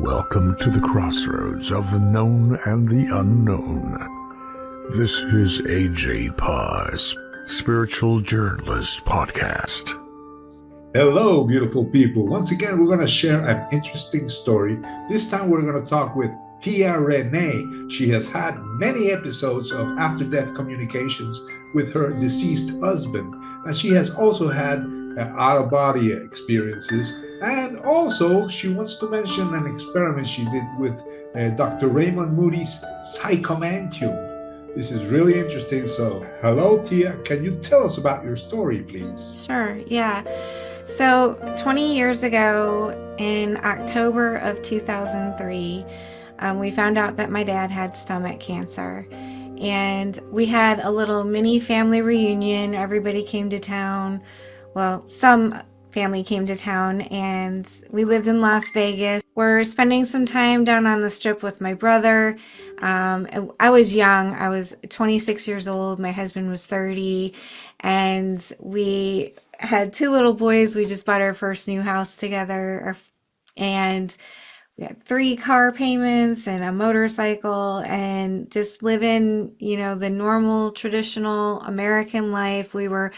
Welcome to the crossroads of the known and the unknown. This is AJ Parr's Spiritual Journalist Podcast. Hello, beautiful people. Once again, we're going to share an interesting story. This time, we're going to talk with Tia Renee. She has had many episodes of after-death communications with her deceased husband, and she has also had out-of-body experiences. And also, she wants to mention an experiment she did with Dr. Raymond Moody's Psychomanteum. This is really interesting. So, hello, Tia. Can you tell us about your story, please? Sure, yeah. So 20 years ago, in October of 2003, we found out that my dad had stomach cancer. And we had a little mini family reunion. Everybody came to town. Well, some family came to town, and we lived in Las Vegas. We're spending some time down on the Strip with my brother. I was young. I was 26 years old. My husband was 30. And we had two little boys. We just bought our first new house together. And we had 3 car payments and a motorcycle and just living, the normal, traditional American life. We were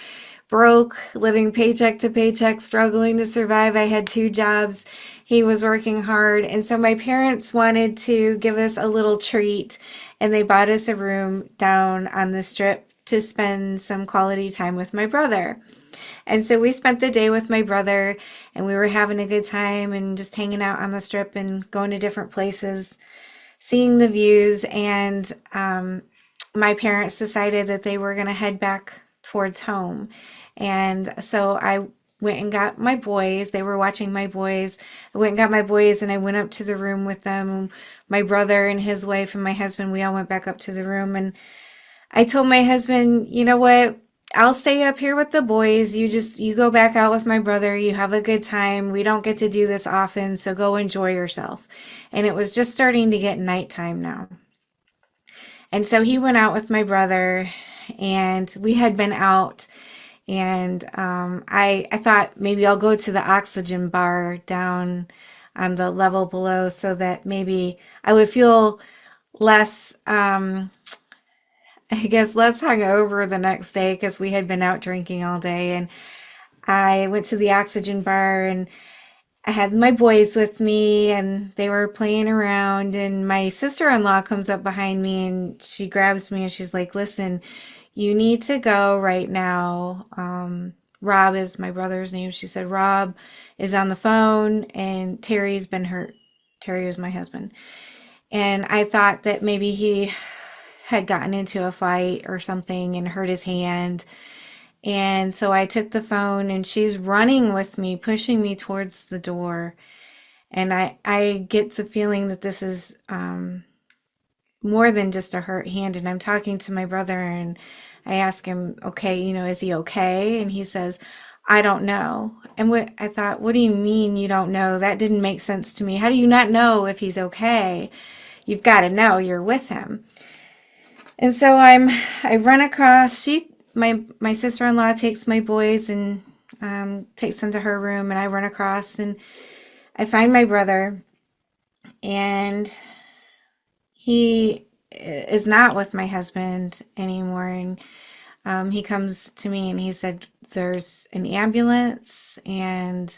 broke, living paycheck to paycheck, struggling to survive. I had 2 jobs. He was working hard. And so my parents wanted to give us a little treat, and they bought us a room down on the Strip to spend some quality time with my brother. And so we spent the day with my brother, and we were having a good time and just hanging out on the Strip and going to different places, seeing the views. And my parents decided that they were going to head back towards home. And so I went and got my boys. They were watching my boys. I went and got my boys, and I went up to the room with them. My brother and his wife and my husband, we all went back up to the room. And I told my husband, you know what? I'll stay up here with the boys. You go back out with my brother. You have a good time. We don't get to do this often, so go enjoy yourself. And it was just starting to get nighttime now. And so he went out with my brother, and we had been out. And I thought maybe I'll go to the oxygen bar down on the level below so that maybe I would feel less, less hungover the next day, because we had been out drinking all day. And I went to the oxygen bar, and I had my boys with me, and they were playing around. And my sister-in-law comes up behind me, and she grabs me, and she's like, listen, you need to go right now. Rob is my brother's name. She said, Rob is on the phone, and Terry's been hurt. Terry was my husband. And I thought that maybe he had gotten into a fight or something and hurt his hand. And so I took the phone, and she's running with me, pushing me towards the door. And I get the feeling that this is more than just a hurt hand. And I'm talking to my brother, and I ask him, okay, is he okay? And he says, I don't know. And I thought, what do you mean you don't know? That didn't make sense to me. How do you not know if he's okay? You've got to know, you're with him. And so I run across, my sister-in-law takes my boys and takes them to her room, and I run across, and I find my brother, and he is not with my husband anymore. And he comes to me, and he said, there's an ambulance, and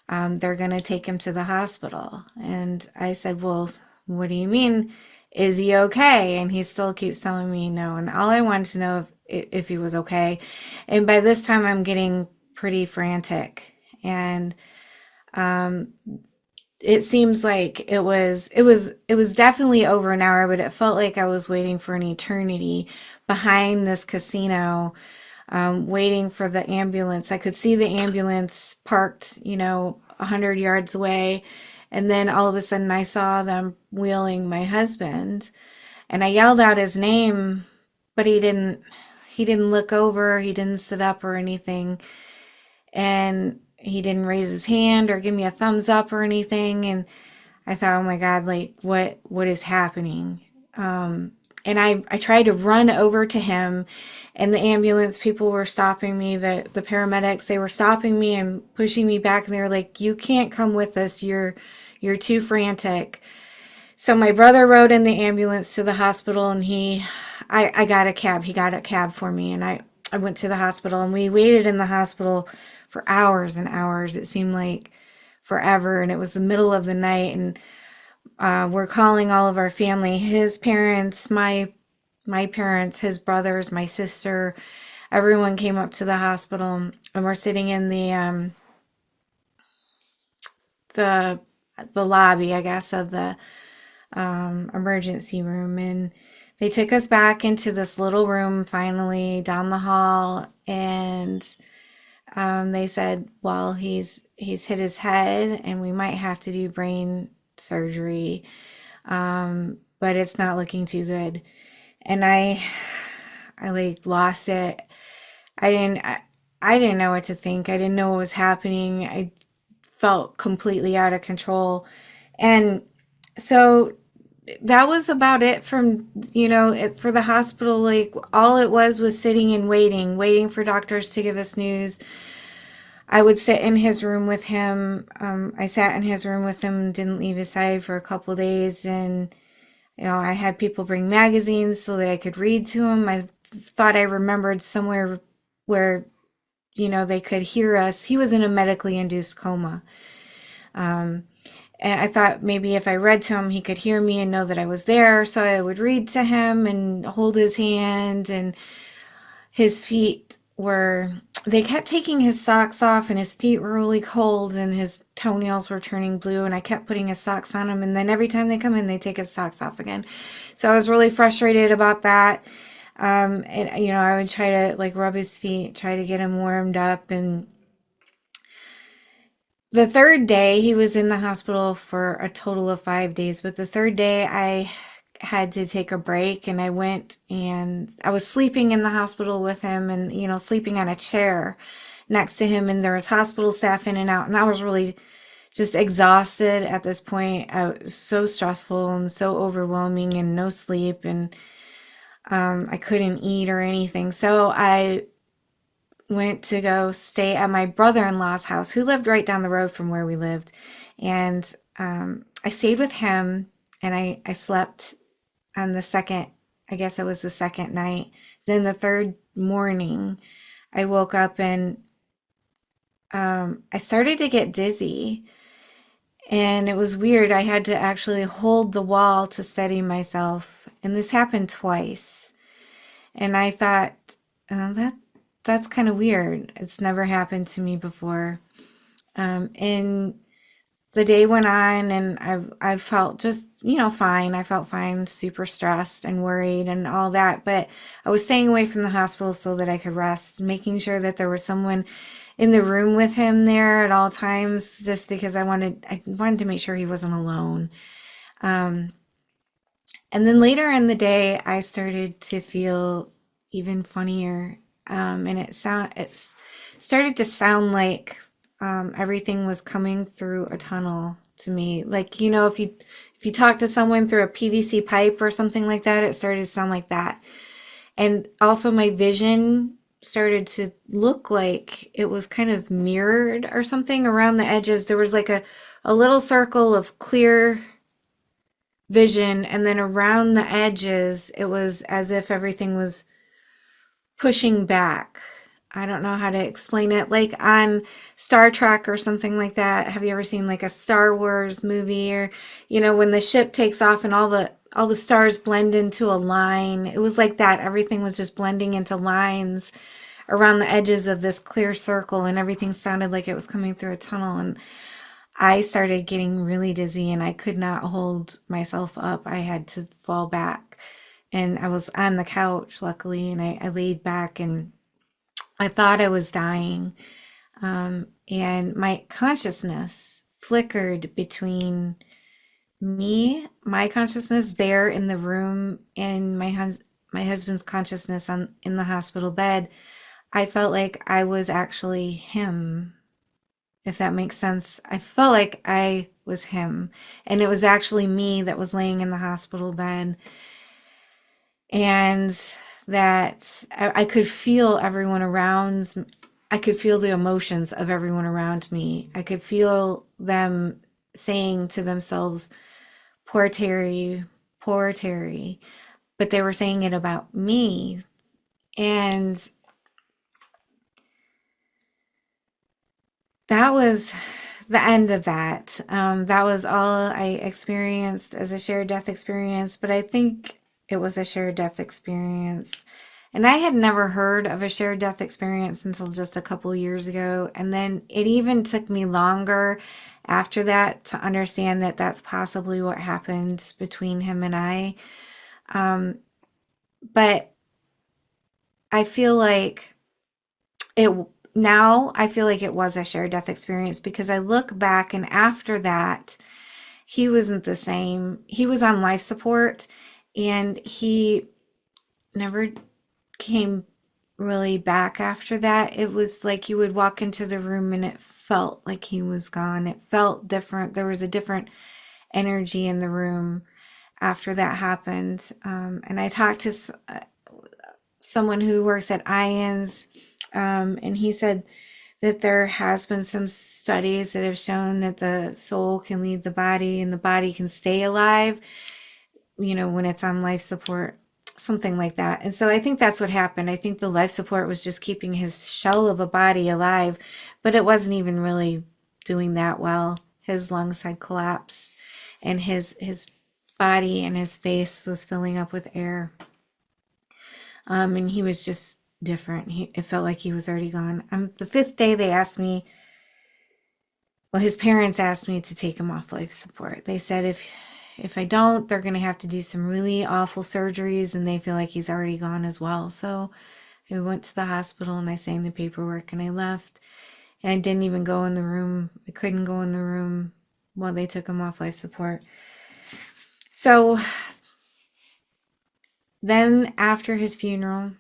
they're going to take him to the hospital. And I said, well, what do you mean? Is he okay? And he still keeps telling me no. And all I wanted to know if he was okay. And by this time, I'm getting pretty frantic. And it seems like it was definitely over an hour, but it felt like I was waiting for an eternity behind this casino, waiting for the ambulance. I could see the ambulance parked, 100 yards away. And then all of a sudden I saw them wheeling my husband, and I yelled out his name, but he didn't look over. He didn't sit up or anything. And he didn't raise his hand or give me a thumbs up or anything. And I thought, oh my God, like what is happening? And I tried to run over to him, and the ambulance people were stopping me. The paramedics, they were stopping me and pushing me back, and they were like, you can't come with us. You're You're too frantic. So my brother rode in the ambulance to the hospital, and I got a cab. He got a cab for me, and I went to the hospital, and we waited in the hospital for hours and hours. It seemed like forever, and it was the middle of the night, and we're calling all of our family, his parents, my parents, his brothers, my sister. Everyone came up to the hospital, and we're sitting in the the lobby, I guess, of the emergency room, and they took us back into this little room finally down the hall, and they said, well, he's hit his head and we might have to do brain surgery, but it's not looking too good. And I like lost it. I didn't know what to think. I didn't know what was happening. I felt completely out of control. And so that was about it from, for the hospital. Like, all it was sitting and waiting for doctors to give us news. I would sit in his room with him. I sat in his room with him, didn't leave his side for a couple days. And, I had people bring magazines so that I could read to him. I thought I remembered somewhere where, they could hear us. He was in a medically induced coma. And I thought maybe if I read to him, he could hear me and know that I was there. So I would read to him and hold his hand, and his feet they kept taking his socks off, and his feet were really cold, and his toenails were turning blue, and I kept putting his socks on him. And then every time they come in, they take his socks off again. So I was really frustrated about that. And, I would try to like rub his feet, try to get him warmed up. And the third day, he was in the hospital for a total of 5 days. But the third day, I had to take a break, and I went, and I was sleeping in the hospital with him, and, sleeping on a chair next to him. And there was hospital staff in and out. And I was really just exhausted at this point. It was so stressful and so overwhelming, and no sleep. And I couldn't eat or anything. So I went to go stay at my brother-in-law's house, who lived right down the road from where we lived. And I stayed with him, and I slept on the second, I guess it was the second night. Then the third morning, I woke up, and I started to get dizzy. And it was weird. I had to actually hold the wall to steady myself. And this happened twice. And I thought, that's kind of weird. It's never happened to me before. And the day went on, and I felt just, fine. I felt fine, super stressed and worried and all that. But I was staying away from the hospital so that I could rest, making sure that there was someone in the room with him there at all times, just because I wanted to make sure he wasn't alone. And then later in the day, I started to feel even funnier. And it started to sound like everything was coming through a tunnel to me. Like, if you talk to someone through a PVC pipe or something like that, it started to sound like that. And also my vision started to look like it was kind of mirrored or something around the edges. There was like a little circle of clear vision, and then around the edges, it was as if everything was pushing back. I don't know how to explain it. Like on Star Trek or something like that. Have you ever seen like a Star Wars movie, or when the ship takes off and all the stars blend into a line? It was like that. Everything was just blending into lines around the edges of this clear circle, and everything sounded like it was coming through a tunnel. And I started getting really dizzy, and I could not hold myself up. I had to fall back, and I was on the couch, luckily, and I laid back, and I thought I was dying. And my consciousness flickered between my consciousness there in the room, and my husband's consciousness in the hospital bed. I felt like I was actually him, if that makes sense. I felt like I was him, and it was actually me that was laying in the hospital bed. And that I could feel everyone around. I could feel the emotions of everyone around me. I could feel them saying to themselves, poor Terry, poor Terry. But they were saying it about me. And that was the end of that. That was all I experienced as a shared death experience, but I think it was a shared death experience. And I had never heard of a shared death experience until just a couple years ago. And then it even took me longer after that to understand that that's possibly what happened between him and I. But I feel like it now I feel like it was a shared death experience because I look back and after that, he wasn't the same. He was on life support and he never came really back after that. It was like you would walk into the room and it felt like he was gone. It felt different. There was a different energy in the room after that happened. And I talked to someone who works at IANS, and he said that there has been some studies that have shown that the soul can leave the body and the body can stay alive, when it's on life support, something like that. And so I think that's what happened. I think the life support was just keeping his shell of a body alive, but it wasn't even really doing that well. His lungs had collapsed and his body and his face was filling up with air. And he was just different. It felt like he was already gone. The fifth day they asked me, his parents asked me to take him off life support. They said if I don't, they're going to have to do some really awful surgeries and they feel like he's already gone as well. So I went to the hospital and I signed the paperwork and I left. And I didn't even go in the room. I couldn't go in the room while they took him off life support. So then after his funeral,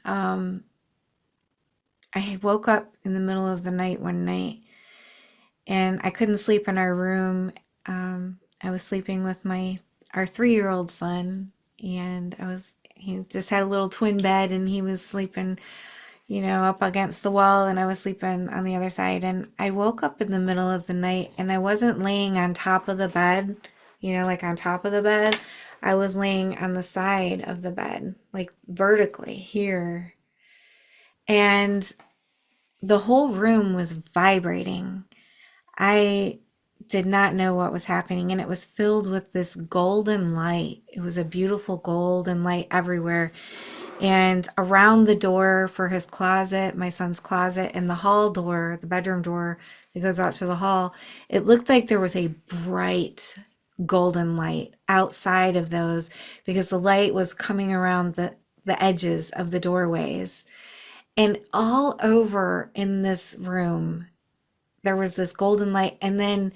I woke up in the middle of the night one night and I couldn't sleep in our room. I was sleeping with our 3-year-old son, and he just had a little twin bed and he was sleeping, up against the wall and I was sleeping on the other side. And I woke up in the middle of the night and I wasn't laying on top of the bed, like on top of the bed. I was laying on the side of the bed, like vertically here. And the whole room was vibrating. I did not know what was happening, and it was filled with this golden light. It was a beautiful golden light everywhere. And around the door for his closet, my son's closet, and the hall door, the bedroom door that goes out to the hall, it looked like there was a bright golden light outside of those because the light was coming around the edges of the doorways. And all over in this room, there was this golden light. And then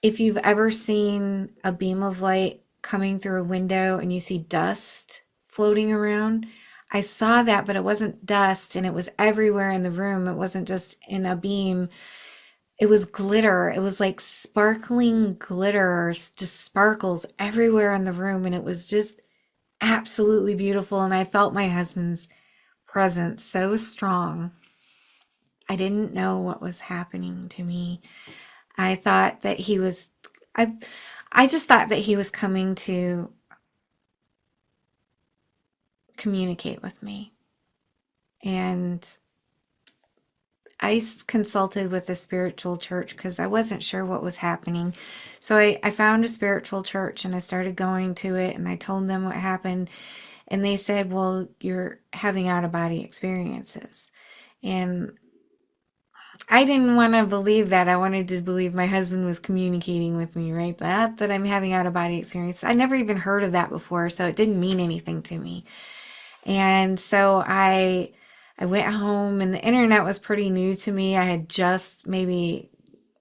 if you've ever seen a beam of light coming through a window and you see dust floating around, I saw that, but it wasn't dust and it was everywhere in the room. It wasn't just in a beam. It was glitter. It was like sparkling glitter, just sparkles everywhere in the room. And it was just absolutely beautiful. And I felt my husband's presence so strong. I didn't know what was happening to me. I thought that I just thought that he was coming to communicate with me. And I consulted with a spiritual church because I wasn't sure what was happening. So I found a spiritual church and I started going to it and I told them what happened. And they said, well, you're having out-of-body experiences. And I didn't want to believe that. I wanted to believe my husband was communicating with me, right? That I'm having out-of-body experiences. I never even heard of that before, so it didn't mean anything to me. And so I went home and the internet was pretty new to me. I had just maybe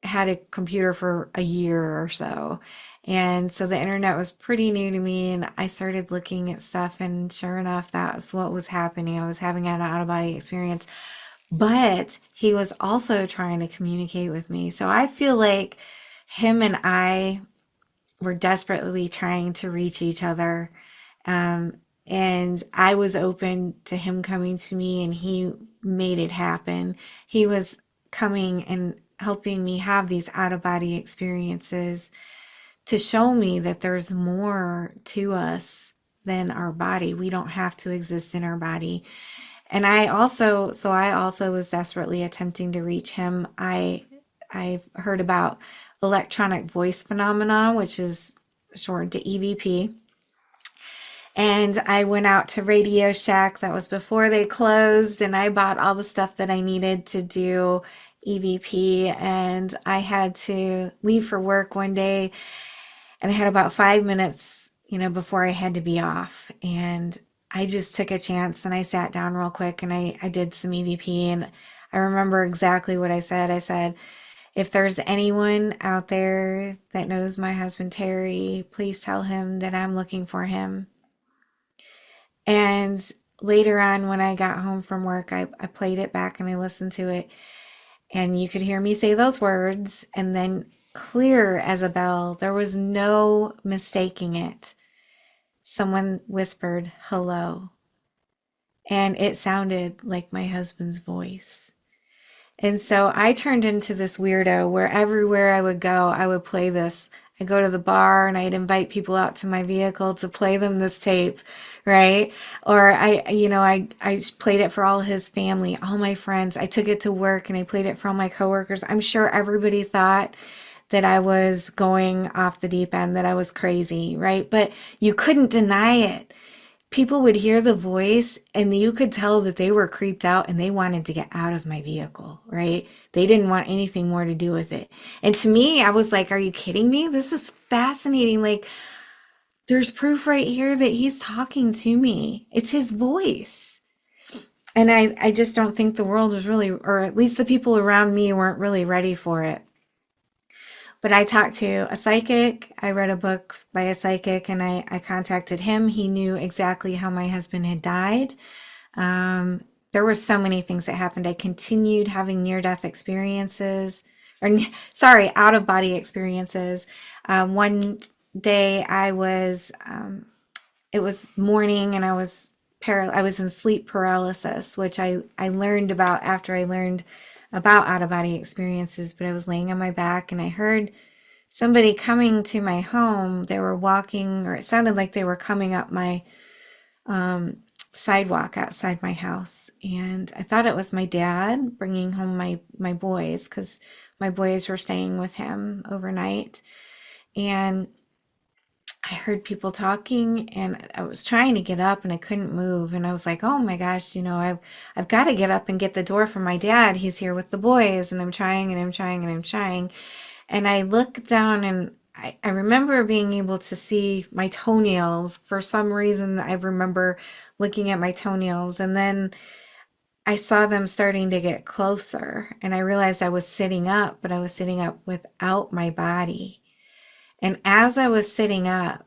had a computer for a year or so. And so the internet was pretty new to me and I started looking at stuff and sure enough, that's what was happening. I was having an out-of-body experience. But he was also trying to communicate with me. So I feel like him and I were desperately trying to reach each other. And I was open to him coming to me and he made it happen. He was coming and helping me have these out-of-body experiences to show me that there's more to us than our body. We don't have to exist in our body. And I also was desperately attempting to reach him. I've heard about electronic voice phenomenon, which is shortened to EVP. And I went out to Radio Shack. That was before they closed. And I bought all the stuff that I needed to do EVP. And I had to leave for work one day. And I had about 5 minutes, before I had to be off. And I just took a chance and I sat down real quick and I did some EVP. And I remember exactly what I said. I said, if there's anyone out there that knows my husband, Terry, please tell him that I'm looking for him. And later on, when I got home from work, I played it back and I listened to it. And you could hear me say those words. And then clear as a bell, there was no mistaking it. Someone whispered, hello. And it sounded like my husband's voice. And so I turned into this weirdo where everywhere I would go, I would play this. I'd go to the bar and I'd invite people out to my vehicle to play them this tape, right? Or I played it for all his family, all my friends. I took it to work and I played it for all my coworkers. I'm sure everybody thought that I was going off the deep end, that I was crazy, right? But you couldn't deny it. People would hear the voice and you could tell that they were creeped out and they wanted to get out of my vehicle, right? They didn't want anything more to do with it. And to me, I was like, are you kidding me? This is fascinating. Like, there's proof right here that he's talking to me. It's his voice. And I just don't think the world was really, or at least the people around me weren't really ready for it. But I talked to a psychic. I read a book by a psychic and I contacted him. He knew exactly how my husband had died. There were so many things that happened. I continued having near-death experiences, out-of-body experiences. One day it was morning and I was in sleep paralysis, which I learned about after I learned about out-of-body experiences, but I was laying on my back and I heard somebody coming to my home. They were walking, or it sounded like they were coming up my sidewalk outside my house. And I thought it was my dad bringing home my boys, because my boys were staying with him overnight. And I heard people talking and I was trying to get up and I couldn't move. And I was like, oh my gosh, I've got to get up and get the door for my dad. He's here with the boys. And I'm trying and I'm trying and I'm trying. And I look down and I remember being able to see my toenails. For some reason, I remember looking at my toenails. And then I saw them starting to get closer. And I realized I was sitting up, but I was sitting up without my body. And as I was sitting up,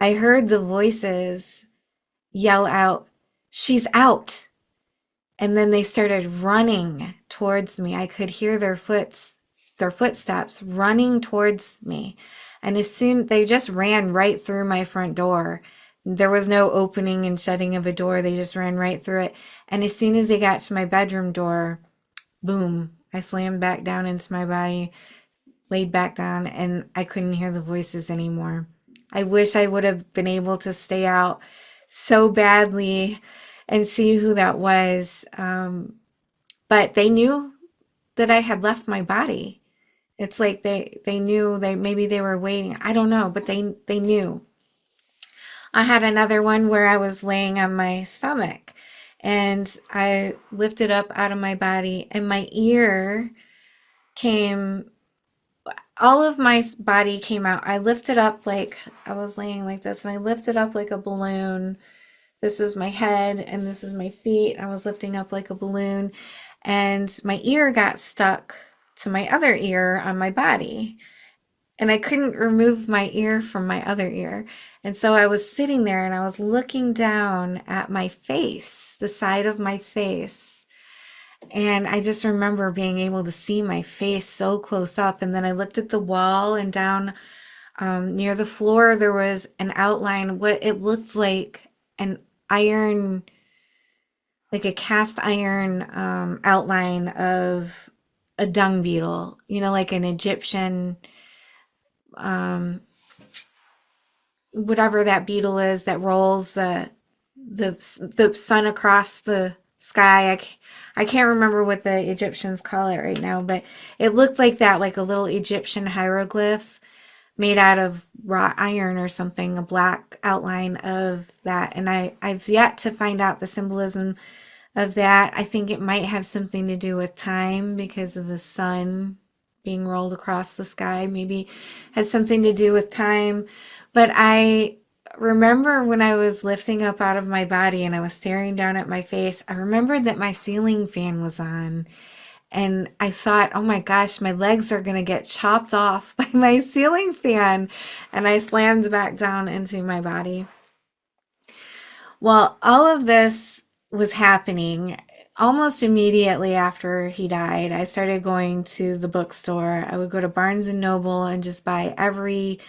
I heard the voices yell out, she's out. And then they started running towards me. I could hear their footsteps running towards me. And they just ran right through my front door. There was no opening and shutting of a door. They just ran right through it. And as soon as they got to my bedroom door, boom, I slammed back down into my body, laid back down, and I couldn't hear the voices anymore. I wish I would have been able to stay out so badly and see who that was. But they knew that I had left my body. It's like they knew, maybe they were waiting. I don't know, but they knew. I had another one where I was laying on my stomach and I lifted up out of my body and my ear came. All of my body came out. I lifted up like I was laying like this and I lifted up like a balloon. This is my head and this is my feet. I was lifting up like a balloon and my ear got stuck to my other ear on my body. And I couldn't remove my ear from my other ear. And so I was sitting there and I was looking down at my face, the side of my face. And I just remember being able to see my face so close up. And then I looked at the wall and down near the floor, there was an outline, what it looked like an iron, like a cast iron outline of a dung beetle, like an Egyptian, um, whatever that beetle is that rolls the sun across the sky. I can't remember what the Egyptians call it right now, but it looked like that, like a little Egyptian hieroglyph made out of wrought iron or something, a black outline of that. And I've yet to find out the symbolism of that. I think it might have something to do with time because of the sun being rolled across the sky. Maybe has something to do with time. But I remember when I was lifting up out of my body and I was staring down at my face, I remembered that my ceiling fan was on. And I thought, oh my gosh, my legs are going to get chopped off by my ceiling fan. And I slammed back down into my body. Well, all of this was happening almost immediately after he died. I started going to the bookstore. I would go to Barnes and Noble and just buy every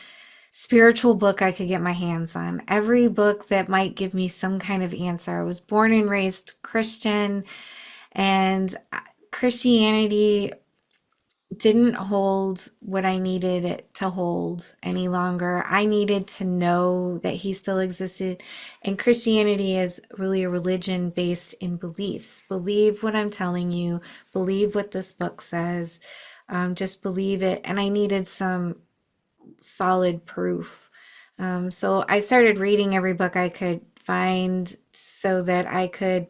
spiritual book I could get my hands on, every book that might give me some kind of answer. I was born and raised Christian, and Christianity didn't hold what I needed it to hold any longer. I needed to know that he still existed. And Christianity is really a religion based in beliefs. Believe what I'm telling you. Believe what this book says. Just believe it. And I needed some solid proof. So I started reading every book I could find so that I could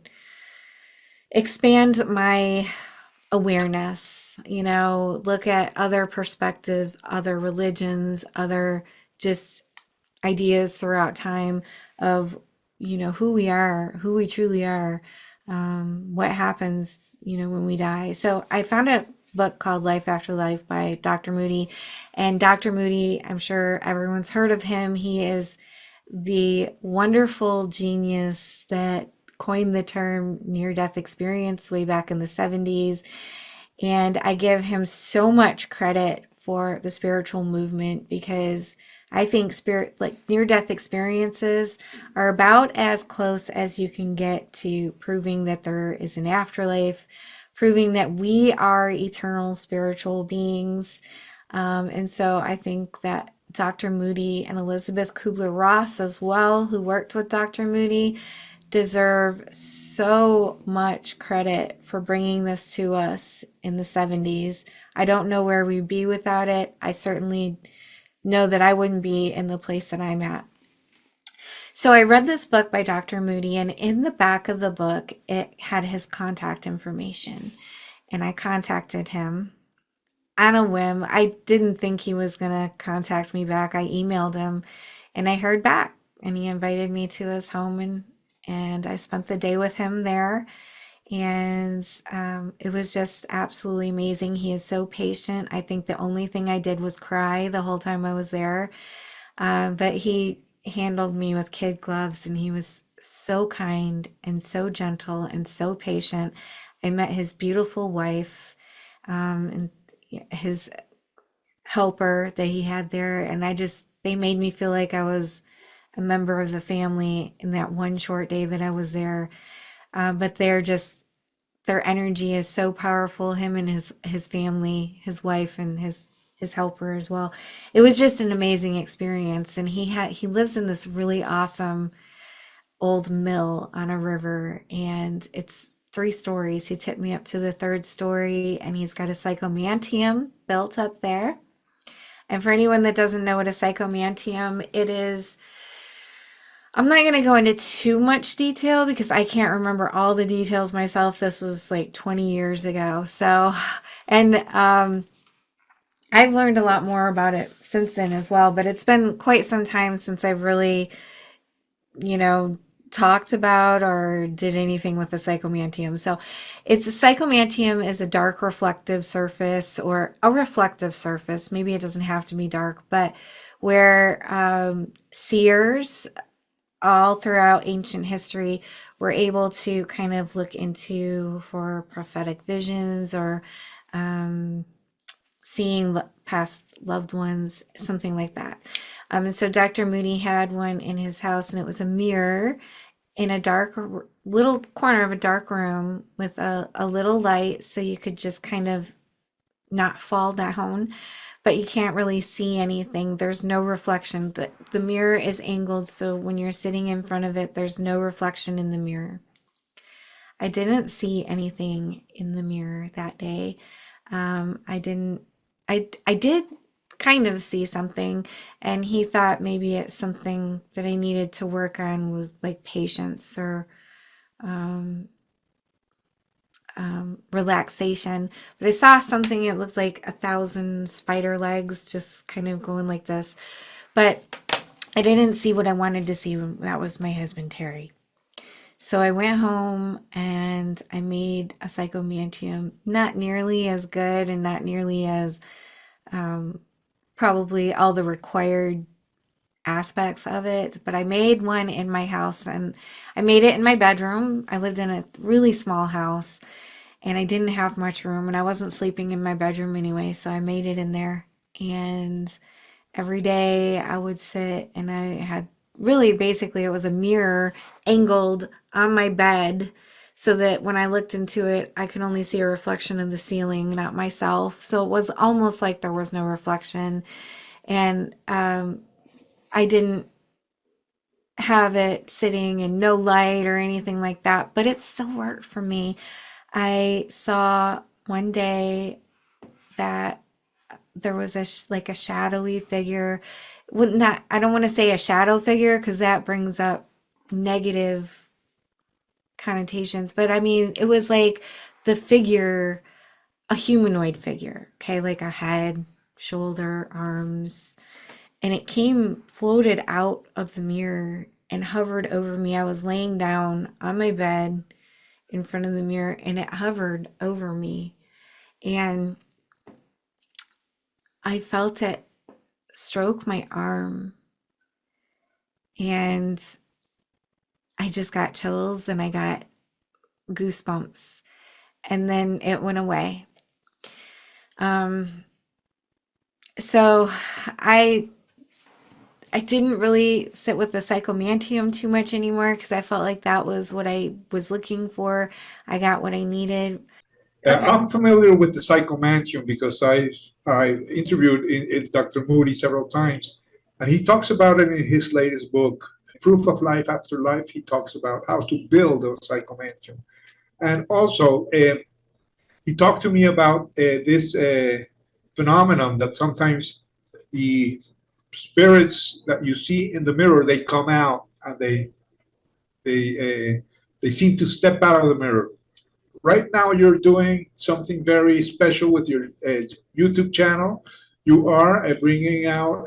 expand my awareness, look at other perspectives, other religions, other just ideas throughout time of, who we are, who we truly are, what happens, when we die. So I found a book called Life After Life by Dr. Moody. And Dr. Moody, I'm sure everyone's heard of him. He is the wonderful genius that coined the term near-death experience way back in the 70s. And I give him so much credit for the spiritual movement because I think near-death experiences are about as close as you can get to proving that there is an afterlife, proving that we are eternal spiritual beings. And so I think that Dr. Moody and Elizabeth Kubler-Ross as well, who worked with Dr. Moody, deserve so much credit for bringing this to us in the 70s. I don't know where we'd be without it. I certainly know that I wouldn't be in the place that I'm at. So I read this book by Dr. Moody, and in the back of the book, it had his contact information. And I contacted him on a whim. I didn't think he was going to contact me back. I emailed him and I heard back, and he invited me to his home, and I spent the day with him there. And it was just absolutely amazing. He is so patient. I think the only thing I did was cry the whole time I was there. But he handled me with kid gloves, and he was so kind and so gentle and so patient. I met his beautiful wife, and his helper that he had there. And they made me feel like I was a member of the family in that one short day that I was there. But their energy is so powerful. Him and his family, his wife and his helper as well. It was just an amazing experience. And he lives in this really awesome old mill on a river, and it's 3 stories. He took me up to the 3rd story, and he's got a psychomanteum built up there. And for anyone that doesn't know what a psychomanteum it is, I'm not going to go into too much detail because I can't remember all the details myself. This was like 20 years ago. So, and I've learned a lot more about it since then as well, but it's been quite some time since I've really, talked about or did anything with the psychomanteum. So a psychomanteum is a dark reflective surface, or a reflective surface. Maybe it doesn't have to be dark, but where seers all throughout ancient history were able to kind of look into for prophetic visions or seeing past loved ones, something like that. So Dr. Moody had one in his house, and it was a mirror in a dark little corner of a dark room with a little light, so you could just kind of not fall down, but you can't really see anything. There's no reflection. The mirror is angled, so when you're sitting in front of it, there's no reflection in the mirror. I didn't see anything in the mirror that day. I didn't, I did kind of see something, and he thought maybe it's something that I needed to work on, was like patience or um, relaxation. But I saw something, it looked like 1,000 spider legs just kind of going like this. But I didn't see what I wanted to see. That was my husband, Terry. So I went home and I made a psychomanteum, not nearly as good and not nearly as probably all the required aspects of it, but I made one in my house, and I made it in my bedroom. I lived in a really small house and I didn't have much room, and I wasn't sleeping in my bedroom anyway, so I made it in there. And every day I would sit, and I had really basically it was a mirror angled on my bed so that when I looked into it, I could only see a reflection of the ceiling, not myself. So it was almost like there was no reflection. And I didn't have it sitting in no light or anything like that, but it still worked for me. I saw one day that there was like a shadowy figure. Wouldn't that, I don't want to say a shadow figure because that brings up negative connotations, but I mean, it was like the figure, a humanoid figure, okay, like a head, shoulder, arms, and it came floated out of the mirror and hovered over me. I was laying down on my bed in front of the mirror, and it hovered over me, and I felt it stroke my arm, and I just got chills and I got goosebumps, and then it went away. Um, so I didn't really sit with the psychomanteum too much anymore because I felt like that was what I was looking for. I got what I needed. Okay. I'm familiar with the Psychomanteum because I interviewed Dr. Moody several times, and he talks about it in his latest book, Proof of Life After Life. He talks about how to build a Psychomanteum, and also he talked to me about this phenomenon that sometimes the spirits that you see in the mirror, they come out and they seem to step out of the mirror. Right now you're doing something very special with your YouTube channel. You are bringing out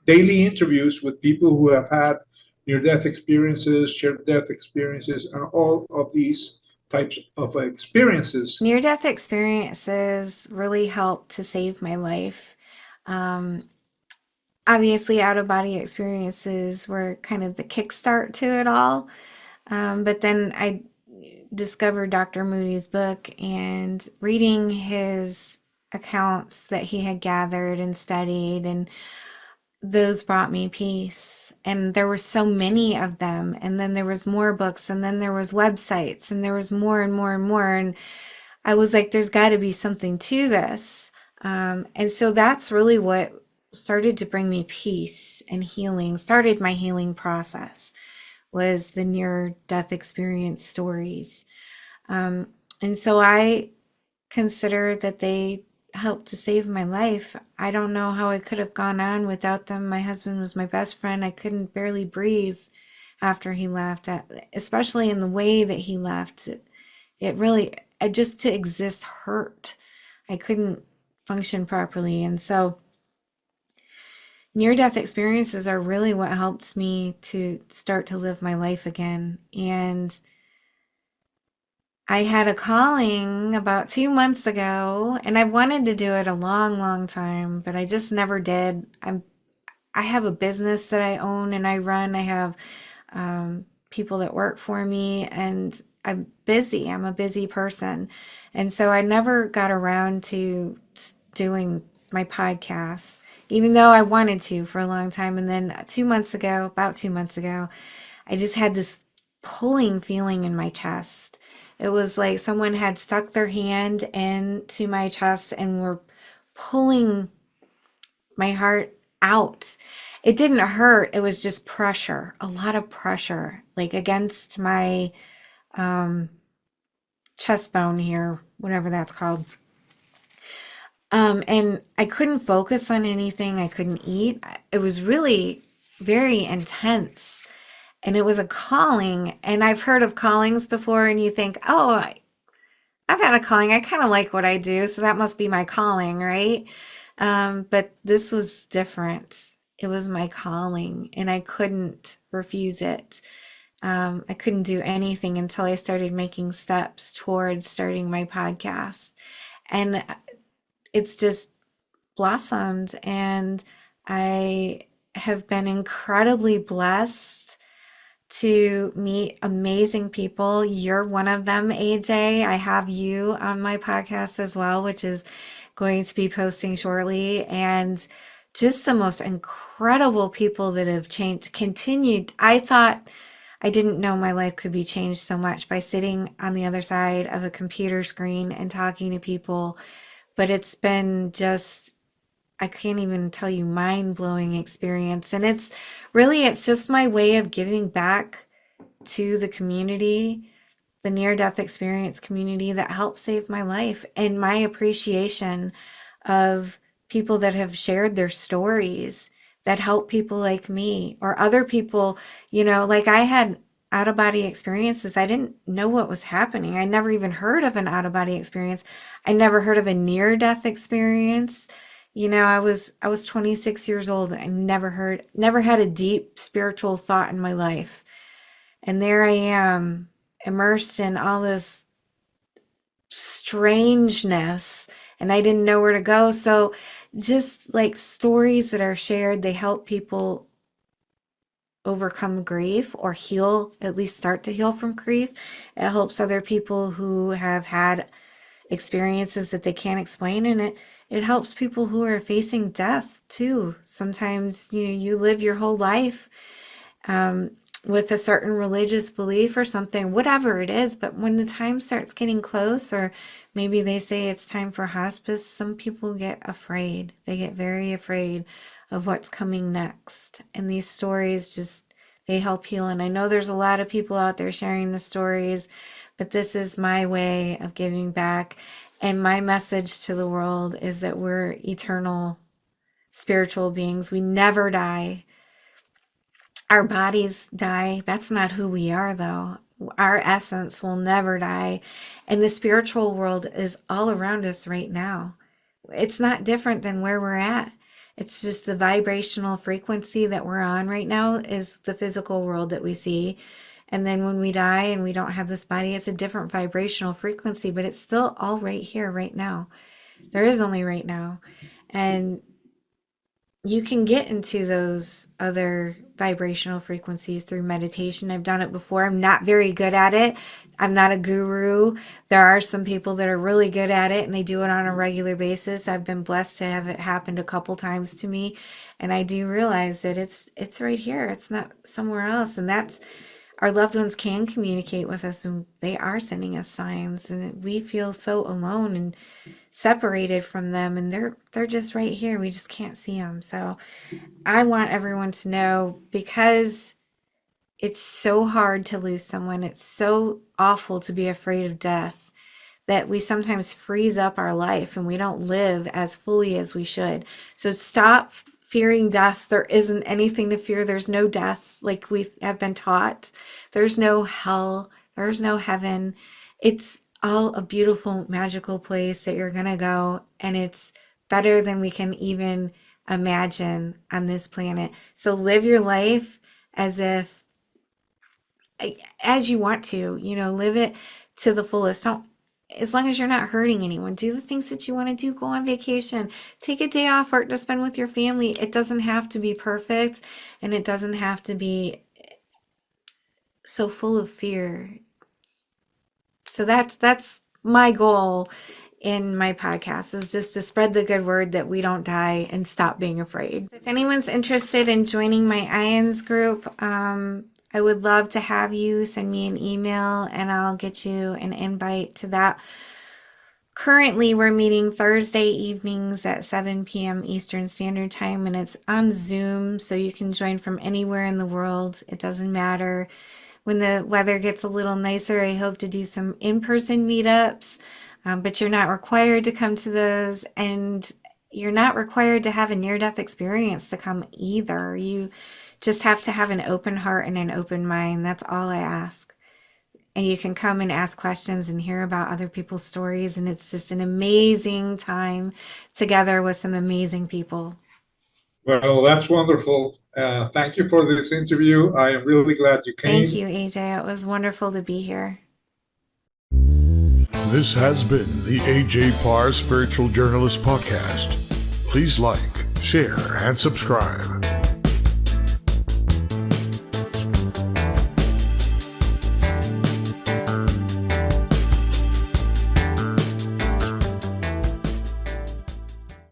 daily interviews with people who have had near-death experiences, shared-death experiences, and all of these types of experiences. Near-death experiences really helped to save my life. Um, Obviously, out-of-body experiences were kind of the kickstart to it all. But then I discovered Dr. Moody's book, and reading his accounts that he had gathered and studied, and those brought me peace. And there were so many of them, and then there was more books, and then there was websites, and there was more and more and more, and I was like, there's got to be something to this. And so that's really what started to bring me peace and healing, started my healing process, was the near death experience stories. And so I consider that they helped to save my life. I don't know how I could have gone on without them. My husband was my best friend. I couldn't barely breathe after he left, especially in the way that he left. It really, just to exist hurt. I couldn't function properly. And so near-death experiences are really what helped me to start to live my life again. And I had a calling about 2 months ago, and I wanted to do it a long, long time, but I just never did. I have a business that I own and I run. I have people that work for me, and I'm busy. I'm a busy person. And so I never got around to doing my podcast, even though I wanted to for a long time. And then about 2 months ago, I just had this pulling feeling in my chest. It was like someone had stuck their hand into my chest and were pulling my heart out. It didn't hurt. It was just pressure, a lot of pressure, like against my chest bone here, whatever that's called. And I couldn't focus on anything. I couldn't eat. It was really very intense. And it was a calling. And I've heard of callings before, and you think, oh, I've had a calling. I kind of like what I do, so that must be my calling, right? But this was different. It was my calling, and I couldn't refuse it. I couldn't do anything until I started making steps towards starting my podcast. And it's just blossomed, and I have been incredibly blessed to meet amazing people. You're one of them, AJ. I have you on my podcast as well, which is going to be posting shortly. And just the most incredible people that have continued. I thought I didn't know my life could be changed so much by sitting on the other side of a computer screen and talking to people. But it's been just, I can't even tell you, mind-blowing experience. And it's just my way of giving back to the community, the near-death experience community that helped save my life, and my appreciation of people that have shared their stories that help people like me or other people. Like I had out-of-body experiences. I didn't know what was happening. I never even heard of an out-of-body experience. I never heard of a near-death experience. I was 26 years old. I never had a deep spiritual thought in my life. And there I am, immersed in all this strangeness, and I didn't know where to go. So just like stories that are shared, they help people overcome grief or heal, at least start to heal from grief. It helps other people who have had experiences that they can't explain, and it helps people who are facing death too. Sometimes you live your whole life with a certain religious belief or something, whatever it is, but when the time starts getting close, or maybe they say it's time for hospice, some people get afraid. They get very afraid of what's coming next. And these stories they help heal. And I know there's a lot of people out there sharing the stories, but this is my way of giving back. And my message to the world is that we're eternal spiritual beings. We never die. Our bodies die. That's not who we are, though. Our essence will never die. And the spiritual world is all around us right now. It's not different than where we're at. It's just the vibrational frequency that we're on right now is the physical world that we see. And then when we die and we don't have this body, it's a different vibrational frequency, but it's still all right here, right now. There is only right now. And you can get into those other vibrational frequencies through meditation. I've done it before. I'm not very good at it. I'm not a guru. There are some people that are really good at it and they do it on a regular basis. I've been blessed to have it happened a couple times to me. And I do realize that it's right here. It's not somewhere else. And that's, our loved ones can communicate with us, and they are sending us signs, and we feel so alone and separated from them, and they're just right here. We just can't see them. So I want everyone to know, because it's so hard to lose someone, it's so awful to be afraid of death, that we sometimes freeze up our life and we don't live as fully as we should. So stop fearing death. There isn't anything to fear. There's no death like we have been taught. There's no hell. There's no heaven. It's all a beautiful, magical place that you're going to go. And it's better than we can even imagine on this planet. So live your life as you want to, live it to the fullest. As long as you're not hurting anyone, do the things that you want to do. Go on vacation, take a day off work to spend with your family. It doesn't have to be perfect, and it doesn't have to be so full of fear. So that's my goal in my podcast, is just to spread the good word that we don't die and stop being afraid. If anyone's interested in joining my IONS group, I would love to have you send me an email and I'll get you an invite to that. Currently, we're meeting Thursday evenings at 7 p.m. Eastern Standard Time, and it's on Zoom, so you can join from anywhere in the world. It doesn't matter. When the weather gets a little nicer, I hope to do some in-person meetups, but you're not required to come to those, and you're not required to have a near-death experience to come either. You just have to have an open heart and an open mind. That's all I ask. And you can come and ask questions and hear about other people's stories. And it's just an amazing time together with some amazing people. Well, that's wonderful. Thank you for this interview. I am really glad you came. Thank you, AJ. It was wonderful to be here. This has been the AJ Parr Spiritual Journalist Podcast. Please like, share, and subscribe.